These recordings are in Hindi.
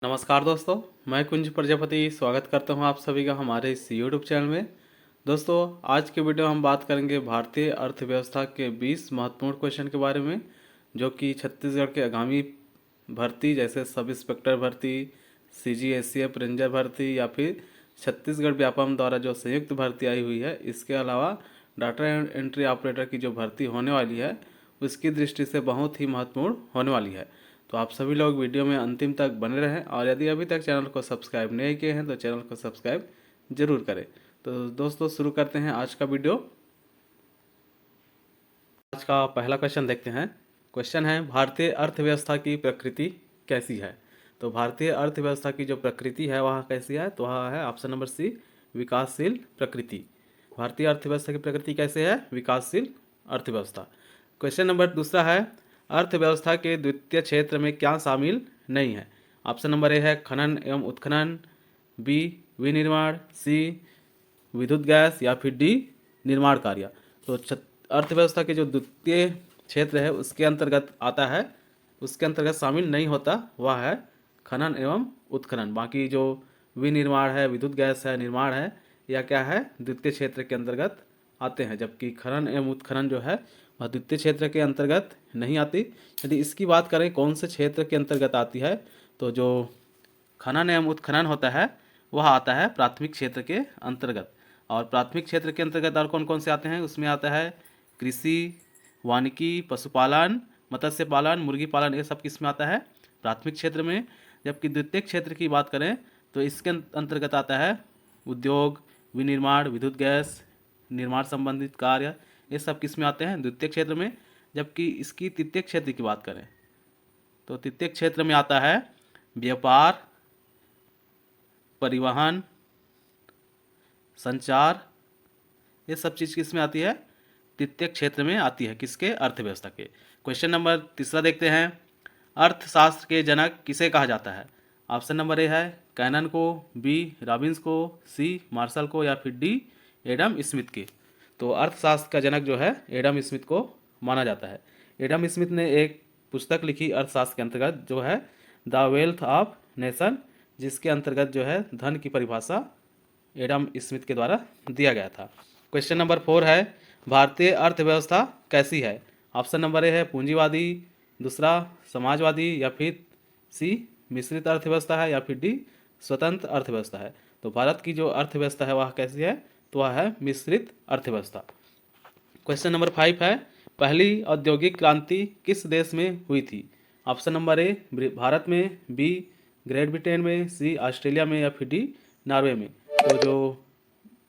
नमस्कार दोस्तों, मैं कुंज प्रजापति स्वागत करता हूं आप सभी का हमारे इस यूट्यूब चैनल में। दोस्तों, आज के वीडियो में हम बात करेंगे भारतीय अर्थव्यवस्था के 20 महत्वपूर्ण क्वेश्चन के बारे में, जो कि छत्तीसगढ़ के आगामी भर्ती जैसे सब इंस्पेक्टर भर्ती, CGSEF रेंजर भर्ती या फिर छत्तीसगढ़ व्यापम द्वारा जो संयुक्त भर्ती आई हुई है, इसके अलावा डाटा एंट्री ऑपरेटर की जो भर्ती होने वाली है उसकी दृष्टि से बहुत ही महत्वपूर्ण होने वाली है। तो आप सभी लोग वीडियो में अंतिम तक बने रहें और यदि अभी तक चैनल को सब्सक्राइब नहीं किए हैं तो चैनल को सब्सक्राइब जरूर करें। तो दोस्तों, शुरू करते हैं आज का वीडियो। आज का पहला क्वेश्चन देखते हैं। क्वेश्चन है, भारतीय अर्थव्यवस्था की प्रकृति कैसी है? तो भारतीय अर्थव्यवस्था की जो प्रकृति है वह कैसी है? तो वह है ऑप्शन नंबर सी, विकासशील प्रकृति। भारतीय अर्थव्यवस्था की प्रकृति कैसे है? विकासशील अर्थव्यवस्था। क्वेश्चन नंबर दूसरा है, अर्थव्यवस्था के द्वितीय क्षेत्र में क्या शामिल नहीं है? ऑप्शन नंबर ए है खनन एवं उत्खनन, बी विनिर्माण, सी विद्युत गैस या फिर डी निर्माण कार्य। तो अर्थव्यवस्था के जो द्वितीय क्षेत्र है उसके अंतर्गत आता है, उसके अंतर्गत शामिल नहीं होता वह है खनन एवं उत्खनन। बाकी जो विनिर्माण है, विद्युत गैस है, निर्माण है, या क्या है, द्वितीय क्षेत्र के अंतर्गत आते हैं, जबकि खनन एवं उत्खनन जो है वह द्वितीय क्षेत्र के अंतर्गत नहीं आती। यदि इसकी बात करें कौन से क्षेत्र के अंतर्गत आती है, तो जो खनन एवं उत्खनन होता है वह आता है प्राथमिक क्षेत्र के अंतर्गत। और प्राथमिक क्षेत्र के अंतर्गत और कौन कौन से आते हैं? उसमें आता है कृषि, वानिकी, पशुपालन, मत्स्य पालन, मुर्गी पालन, ये सब किस में आता है? प्राथमिक क्षेत्र में। जबकि द्वितीय क्षेत्र की बात करें तो इसके अंतर्गत आता है उद्योग, विनिर्माण, विद्युत गैस, निर्माण संबंधित कार्य, ये सब किस में आते हैं? द्वितीय क्षेत्र में। जबकि इसकी तृतीय क्षेत्र की बात करें तो तृतीय क्षेत्र में आता है व्यापार, परिवहन, संचार, ये सब चीज़ किस में आती है? तृतीय क्षेत्र में आती है। किसके? अर्थव्यवस्था के। क्वेश्चन नंबर तीसरा देखते हैं, अर्थशास्त्र के जनक किसे कहा जाता है? ऑप्शन नंबर ए है कैनन को, बी रॉबिन्स को, सी मार्शल को या फिर डी एडम स्मिथ के। तो अर्थशास्त्र का जनक जो है एडम स्मिथ को माना जाता है। एडम स्मिथ ने एक पुस्तक लिखी अर्थशास्त्र के अंतर्गत, जो है द वेल्थ ऑफ नेशन, जिसके अंतर्गत जो है धन की परिभाषा एडम स्मिथ के द्वारा दिया गया था। क्वेश्चन नंबर 4 है, भारतीय अर्थव्यवस्था कैसी है? ऑप्शन नंबर ए है पूंजीवादी, दूसरा समाजवादी, या फिर सी मिश्रित अर्थव्यवस्था है, या फिर डी स्वतंत्र अर्थव्यवस्था है। तो भारत की जो अर्थव्यवस्था है वह कैसी है? तो वह है मिश्रित अर्थव्यवस्था। क्वेश्चन नंबर 5 है, पहली औद्योगिक क्रांति किस देश में हुई थी? ऑप्शन नंबर ए भारत में, बी ग्रेट ब्रिटेन में, सी ऑस्ट्रेलिया में, या फिर डी नॉर्वे में। तो जो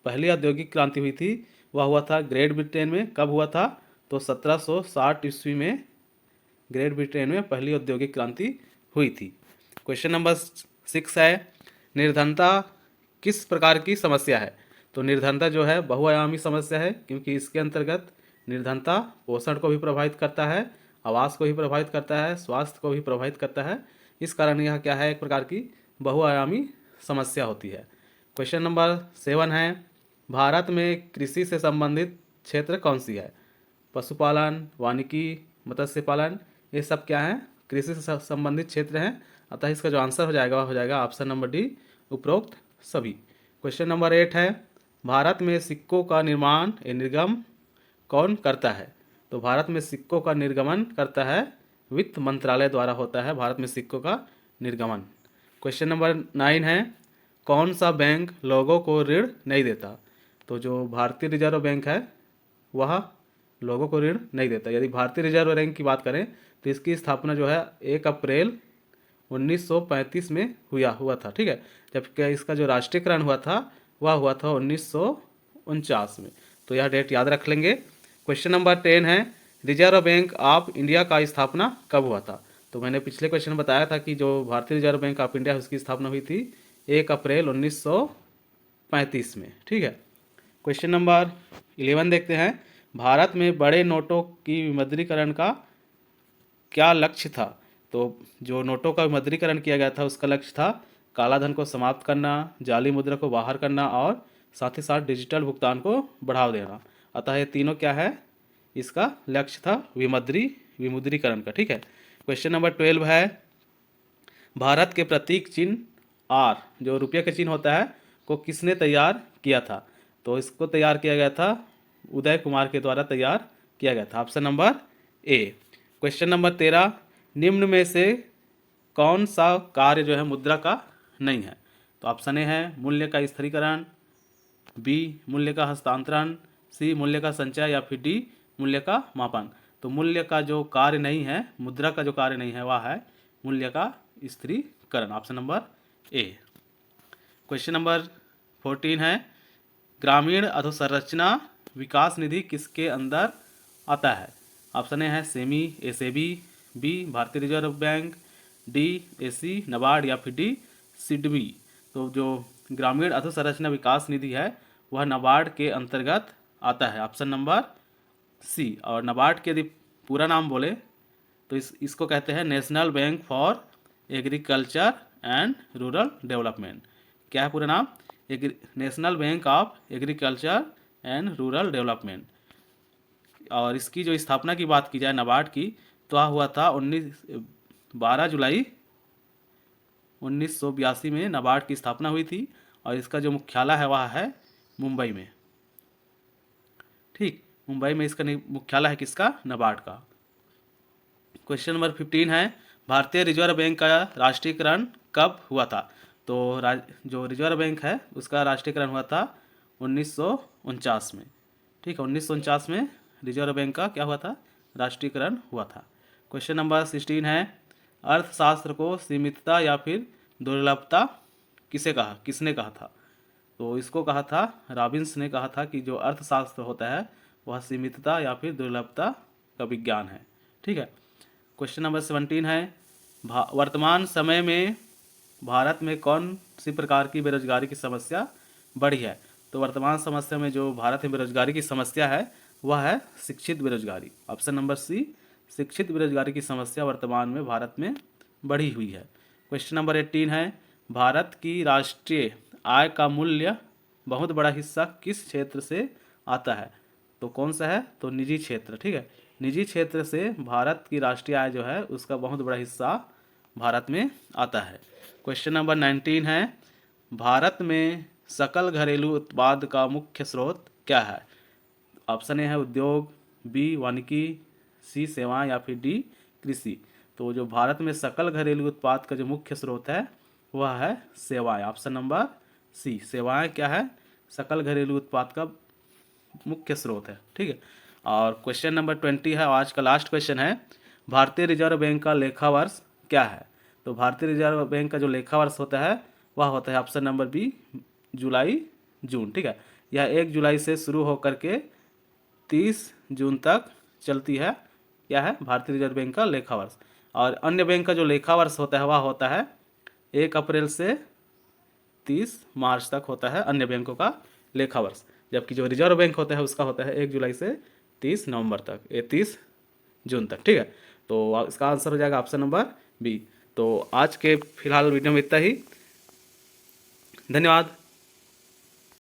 पहली औद्योगिक क्रांति हुई थी वह हुआ था ग्रेट ब्रिटेन में। कब हुआ था? तो 1760 ईस्वी में ग्रेट ब्रिटेन में पहली औद्योगिक क्रांति हुई थी। क्वेश्चन नंबर 6 है, निर्धनता किस प्रकार की समस्या है? तो निर्धनता जो है बहुआयामी समस्या है, क्योंकि इसके अंतर्गत निर्धनता पोषण को भी प्रभावित करता है, आवास को भी प्रभावित करता है, स्वास्थ्य को भी प्रभावित करता है। इस कारण यह क्या है? एक प्रकार की बहुआयामी समस्या होती है। क्वेश्चन नंबर 7 है, भारत में कृषि से संबंधित क्षेत्र कौन सी है? पशुपालन, वानिकी, मत्स्य पालन, ये सब क्या है? कृषि से संबंधित क्षेत्र हैं। अतः इसका जो आंसर हो जाएगा वह हो जाएगा ऑप्शन नंबर डी, उपरोक्त सभी। क्वेश्चन नंबर 8 है, भारत में सिक्कों का निर्माण निर्गम कौन करता है? तो भारत में सिक्कों का निर्गमन करता है वित्त मंत्रालय द्वारा होता है भारत में सिक्कों का निर्गमन। क्वेश्चन नंबर 9 है, कौन सा बैंक लोगों को ऋण नहीं देता? तो जो भारतीय रिजर्व बैंक है वह लोगों को ऋण नहीं देता। यदि भारतीय रिजर्व बैंक की बात करें तो इसकी स्थापना जो है 1 अप्रैल 1935 में हुआ था, ठीक है। जबकि इसका जो राष्ट्रीयकरण हुआ था वह हुआ था 1949 में। तो यह डेट याद रख लेंगे। क्वेश्चन नंबर 10 है, रिजर्व बैंक ऑफ इंडिया का स्थापना कब हुआ था? तो मैंने पिछले क्वेश्चन में बताया था कि जो भारतीय रिजर्व बैंक ऑफ इंडिया उसकी स्थापना हुई थी 1 अप्रैल 1935 में, ठीक है। क्वेश्चन नंबर 11 देखते हैं, भारत में बड़े नोटों की विमुद्रीकरण का क्या लक्ष्य था? तो जो नोटों का विमुद्रीकरण किया गया था उसका लक्ष्य था काला धन को समाप्त करना, जाली मुद्रा को बाहर करना और साथ ही साथ डिजिटल भुगतान को बढ़ावा देना। अतः ये तीनों क्या है? इसका लक्ष्य था विमुद्रीकरण का, ठीक है। क्वेश्चन नंबर 12 है, भारत के प्रतीक चिन्ह आर, जो रुपये का चिन्ह होता है, को किसने तैयार किया था? तो इसको तैयार किया गया था उदय कुमार के द्वारा तैयार किया गया था। Option number A. Question number 13, निम्न में से कौन सा कार्य जो है मुद्रा का नहीं है? तो ऑप्शन ए है मूल्य का स्थिरीकरण, बी मूल्य का हस्तांतरण, सी मूल्य का संचय, या फिर डी मूल्य का मापन। तो मूल्य का जो कार्य नहीं है, मुद्रा का जो कार्य नहीं है, वह है मूल्य का स्थिरीकरण। Option number A. Question number 14 है, ग्रामीण अधोसंरचना विकास निधि किसके अंदर आता है? ऑप्शन ए है सेमी, एसेबी, बी भारतीय reserve bank, D AC NABARD, या फिर डी सिडबी। तो जो ग्रामीण अधोसंरचना विकास निधि है वह नाबार्ड के अंतर्गत आता है। Option number C. और नाबार्ड के यदि पूरा नाम बोले तो इसको कहते हैं national bank for agriculture and rural development. क्या है पूरा नाम? National bank of agriculture and rural development. और इसकी जो स्थापना की बात की जाए नाबार्ड की, तो वह हुआ था 12 जुलाई 1982 में नाबार्ड की स्थापना हुई थी। और इसका जो मुख्यालय है वह है मुंबई में। ठीक, मुंबई में इसका मुख्यालय है किसका? नाबार्ड का। क्वेश्चन नंबर 15 है, भारतीय रिजर्व बैंक का राष्ट्रीयकरण कब हुआ था? तो जो रिजर्व बैंक है उसका राष्ट्रीयकरण हुआ था 1949 में। ठीक है, 1949 में रिजर्व बैंक का क्या हुआ था? राष्ट्रीयकरण हुआ था। क्वेश्चन नंबर 16 है, अर्थशास्त्र को सीमितता या फिर दुर्लभता किसने कहा था? तो इसको कहा था रॉबिन्स ने कहा था कि जो अर्थशास्त्र होता है वह सीमितता या फिर दुर्लभता का विज्ञान है। ठीक है। क्वेश्चन नंबर 17 है, वर्तमान समय में भारत में कौन सी प्रकार की बेरोजगारी की समस्या बढ़ी है? तो वर्तमान समस्या में जो भारत में बेरोजगारी की समस्या है वह है शिक्षित बेरोजगारी। ऑप्शन नंबर सी, शिक्षित बेरोजगारी की समस्या वर्तमान में भारत में बढ़ी हुई है। क्वेश्चन नंबर 18 है, भारत की राष्ट्रीय आय का मूल्य बहुत बड़ा हिस्सा किस क्षेत्र से आता है? तो कौन सा है? तो निजी क्षेत्र। ठीक है, निजी क्षेत्र से भारत की राष्ट्रीय आय जो है उसका बहुत बड़ा हिस्सा भारत में आता है। क्वेश्चन नंबर 19 है, भारत में सकल घरेलू उत्पाद का मुख्य स्रोत क्या है? ऑप्शन ए है उद्योग, बी वानिकी, सी सेवाएं, या फिर डी कृषि। तो जो भारत में सकल घरेलू उत्पाद का जो मुख्य स्रोत है वह है सेवाएं। ऑप्शन नंबर सी, सेवाएं क्या है? सकल घरेलू उत्पाद का मुख्य स्रोत है। ठीक है। और क्वेश्चन नंबर 20 है, आज का लास्ट क्वेश्चन है, भारतीय रिजर्व बैंक का लेखा वर्ष क्या है? तो भारतीय रिजर्व बैंक का जो लेखा वर्ष होता है वह होता है ऑप्शन नंबर बी, जुलाई जून। ठीक है, यह 1 जुलाई से शुरू होकर के 30 जून तक चलती है। क्या है? भारतीय रिजर्व बैंक का लेखा वर्ष। और अन्य बैंक का जो लेखा वर्ष होता है वह होता है 1 अप्रैल से 30 मार्च तक होता है अन्य बैंकों का लेखा वर्ष। जबकि जो रिजर्व बैंक होता है उसका होता है 1 जुलाई से 30 नवंबर तक, 30 जून तक। ठीक है, तो इसका आंसर हो जाएगा ऑप्शन नंबर बी। तो आज के फिलहाल वीडियो में इतना ही। धन्यवाद।